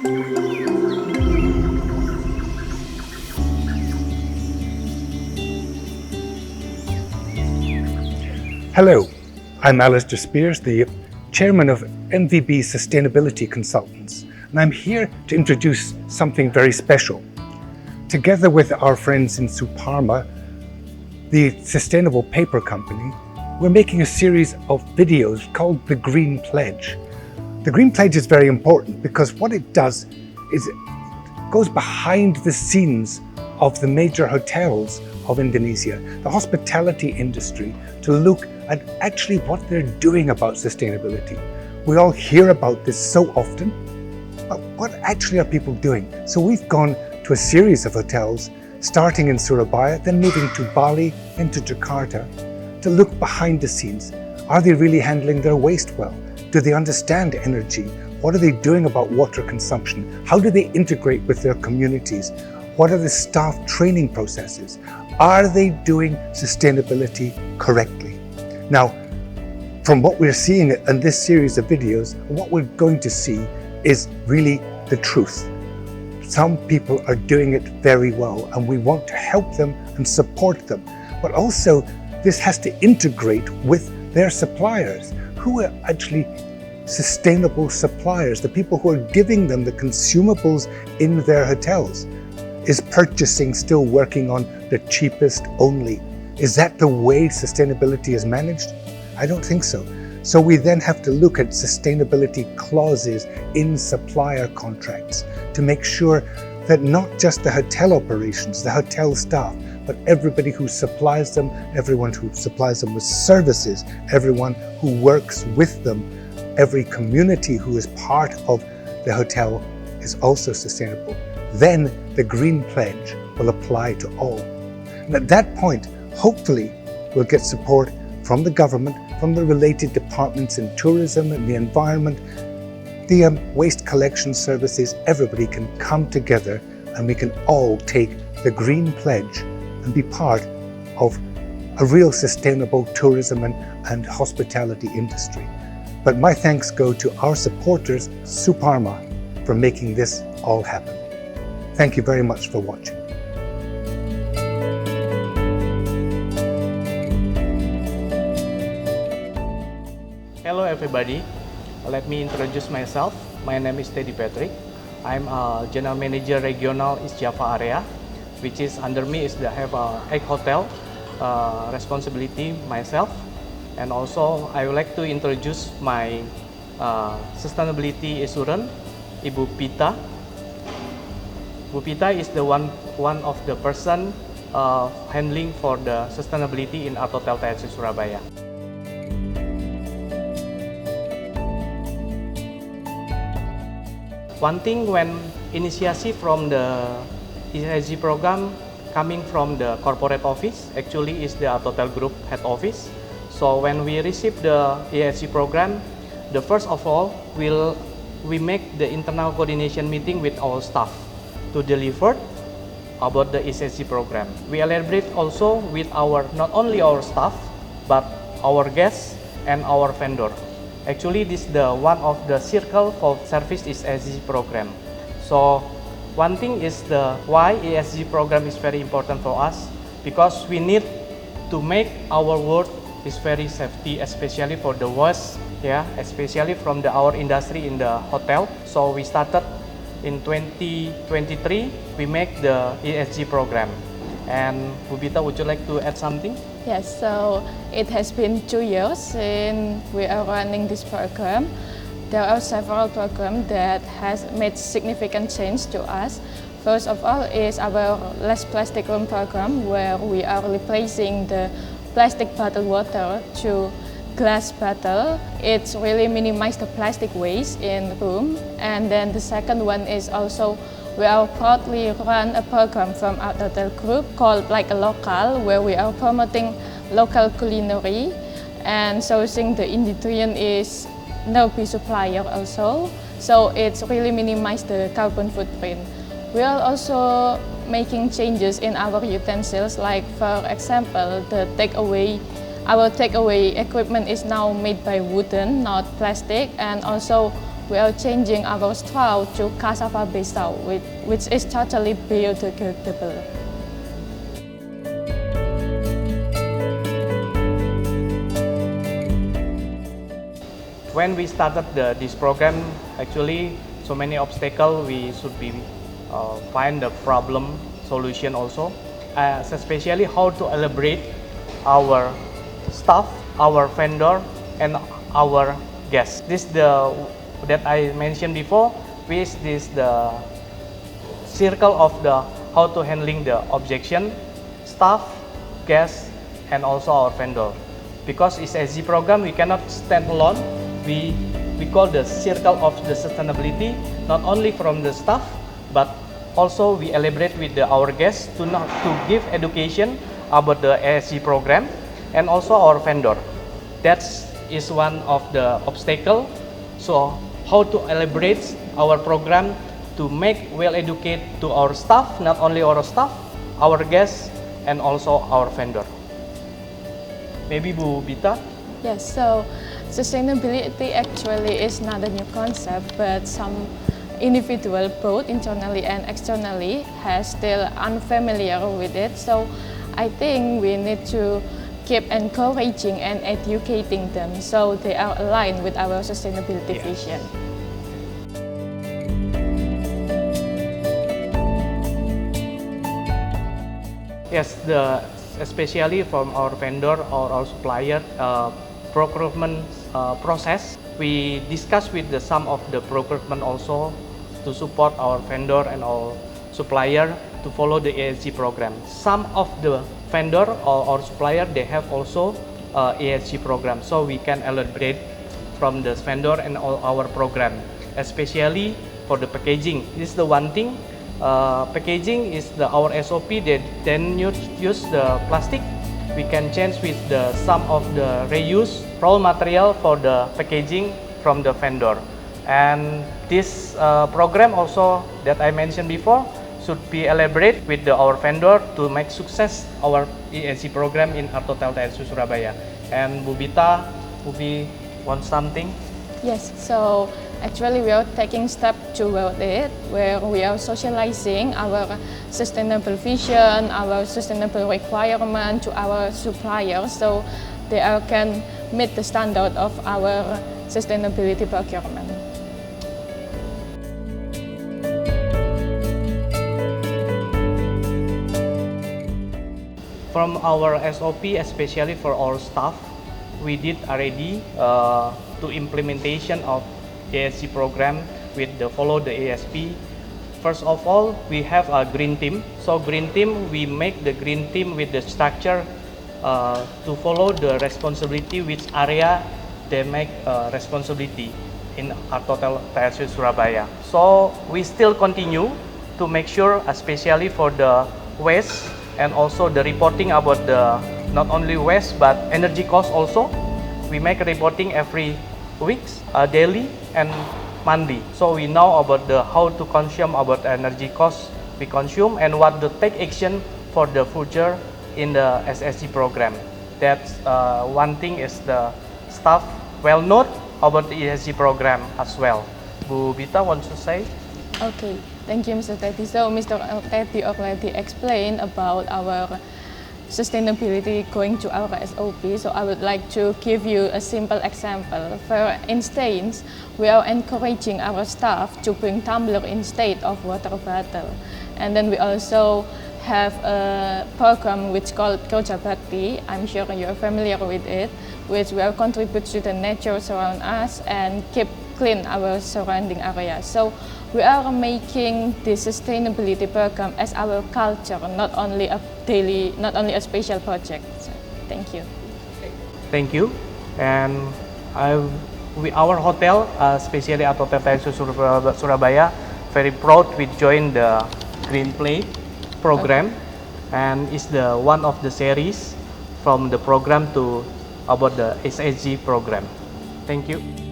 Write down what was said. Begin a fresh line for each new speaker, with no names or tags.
Hello, I'm Alistair Spears, the Chairman of MVB Sustainability Consultants, and I'm here to introduce something very special. Together with our friends in Suparma, the sustainable paper company, we're making a series of videos called the Green Pledge. The Green Pledge is very important because what it does is it goes behind the scenes of the major hotels of Indonesia, the hospitality industry, to look at actually what they're doing about sustainability. We all hear about this so often, but what actually are people doing? So we've gone to a series of hotels, starting in Surabaya, then moving to Bali, then to Jakarta, to look behind the scenes. Are they really handling their waste well? Do they understand energy? What are they doing about water consumption? How do they integrate with their communities? What are the staff training processes? Are they doing sustainability correctly? Now, from what we're seeing in this series of videos, what we're going to see is really the truth. Some people are doing it very well, and we want to help them and support them. But also, this has to integrate with their suppliers, who are actually sustainable suppliers, the people who are giving them the consumables in their hotels. Is purchasing still working on the cheapest only? Is that the way sustainability is managed? I don't think so. So we then have to look at sustainability clauses in supplier contracts to make sure that not just the hotel operations, the hotel staff, but everybody who supplies them, everyone who supplies them with services, everyone who works with them, every community who is part of the hotel is also sustainable. Then the Green Pledge will apply to all. And at that point, hopefully, we'll get support from the government, from the related departments in tourism and the environment, the waste collection services. Everybody can come together and we can all take the Green Pledge and be part of a real sustainable tourism and hospitality industry. But my thanks go to our supporters, Suparma, for making this all happen. Thank you very much for watching.
Hello everybody, let me introduce myself. My name is Teddy Patrick. I'm a General Manager Regional East Java area, which is under me is I have a egg hotel responsibility myself. And also I would like to introduce my sustainability assurance, Ibu Pita. Bu Pita is the one of the person handling for the sustainability in Artotel TS Surabaya. One thing when initiation from the ESG program coming from the corporate office, actually is the Artotel Group head office. So when we receive the ESG program, the first of all we make the internal coordination meeting with our staff to deliver about the ESG program. We elaborate also with not only our staff, but our guests and our vendor. Actually, this is the one of the circle for service ESG program. So one thing is why ESG program is very important for us, because we need to make our world is very safety, especially for the waste, especially from our industry in the hotel. So we started in 2023, we make the ESG program. And Bu Pita, would you like to add something?
Yes, so it has been 2 years since we are running this program. There are several programs that has made significant change to us. First of all is our Less Plastic Room program, where we are replacing the plastic bottled water to glass bottle. It's really minimized the plastic waste in room. And then the second one is also we are proudly run a program from our Artotel Group called Like a Local, where we are promoting local culinary and sourcing the ingredient is no-be supplier also. So it's really minimized the carbon footprint. We are also making changes in our utensils, like for example, our takeaway equipment is now made by wooden, not plastic, and also we are changing our straw to cassava-based straw, which is totally biodegradable.
When we started this program, actually so many obstacles we should be find the problem solution also, especially how to elaborate our staff, our vendor, and our guests. This that I mentioned before, which is the circle of the how to handling the objection, staff, guests, and also our vendor. Because it's SG program, we cannot stand alone. We call the circle of the sustainability, not only from the staff, but also we elaborate with our guests to give education about the ASG program, and also our vendor. That is one of the obstacle. So how to elaborate our program to make well educated to our staff, not only our staff, our guests, and also our vendor. Maybe Bu Bita?
Yes, so sustainability actually is not a new concept, but some individual, both internally and externally, has still unfamiliar with it. So I think we need to keep encouraging and educating them so they are aligned with our sustainability vision.
Yes, especially from our vendor or our supplier procurement process, we discuss with some of the procurement also to support our vendor and our supplier to follow the ESG program. Some of the vendor or supplier, they have also ESG program, so we can elaborate from the vendor and our program, especially for the packaging. This is the one thing. Packaging is our SOP. They then use the plastic. We can change with some of the reuse raw material for the packaging from the vendor. And this program also that I mentioned before should be elaborate with our vendor to make success our ESG program in Artotel TS Surabaya. And Bu Bita, Bubi want something?
Yes, so actually we are taking steps toward it, where we are socializing our sustainable vision, our sustainable requirement to our suppliers, so they can meet the standard of our sustainability procurement.
From our SOP, especially for our staff, we did already to implementation of ESG program with follow the ASP. First of all, we have a green team. So green team, we make the green team with the structure to follow the responsibility which area they make responsibility in Artotel TS Surabaya. So we still continue to make sure, especially for the waste and also the reporting about the not only waste but energy cost also. We make reporting every weeks, daily and monthly. So we know about how to consume about energy costs we consume and what to take action for the future in the SSG program. That's one thing is the staff well known about the ESG program as well. Bu Bita wants to say?
Okay, thank you, Mr. Teddy. So Mr. Teddy already explained about our sustainability going to our SOP, so I would like to give you a simple example. For instance, we are encouraging our staff to bring tumbler instead of water bottle. And then we also have a program which is called Kerja Bakti. I'm sure you're familiar with it, which will contribute to the nature around us and keep clean our surrounding areas. So we are making the sustainability program as our culture, not only a special project. So, thank you.
Thank you. And our hotel, especially Artotel TS Surabaya, very proud we joined the Green Play program, and is the one of the series from the program to about the SSG program. Thank you.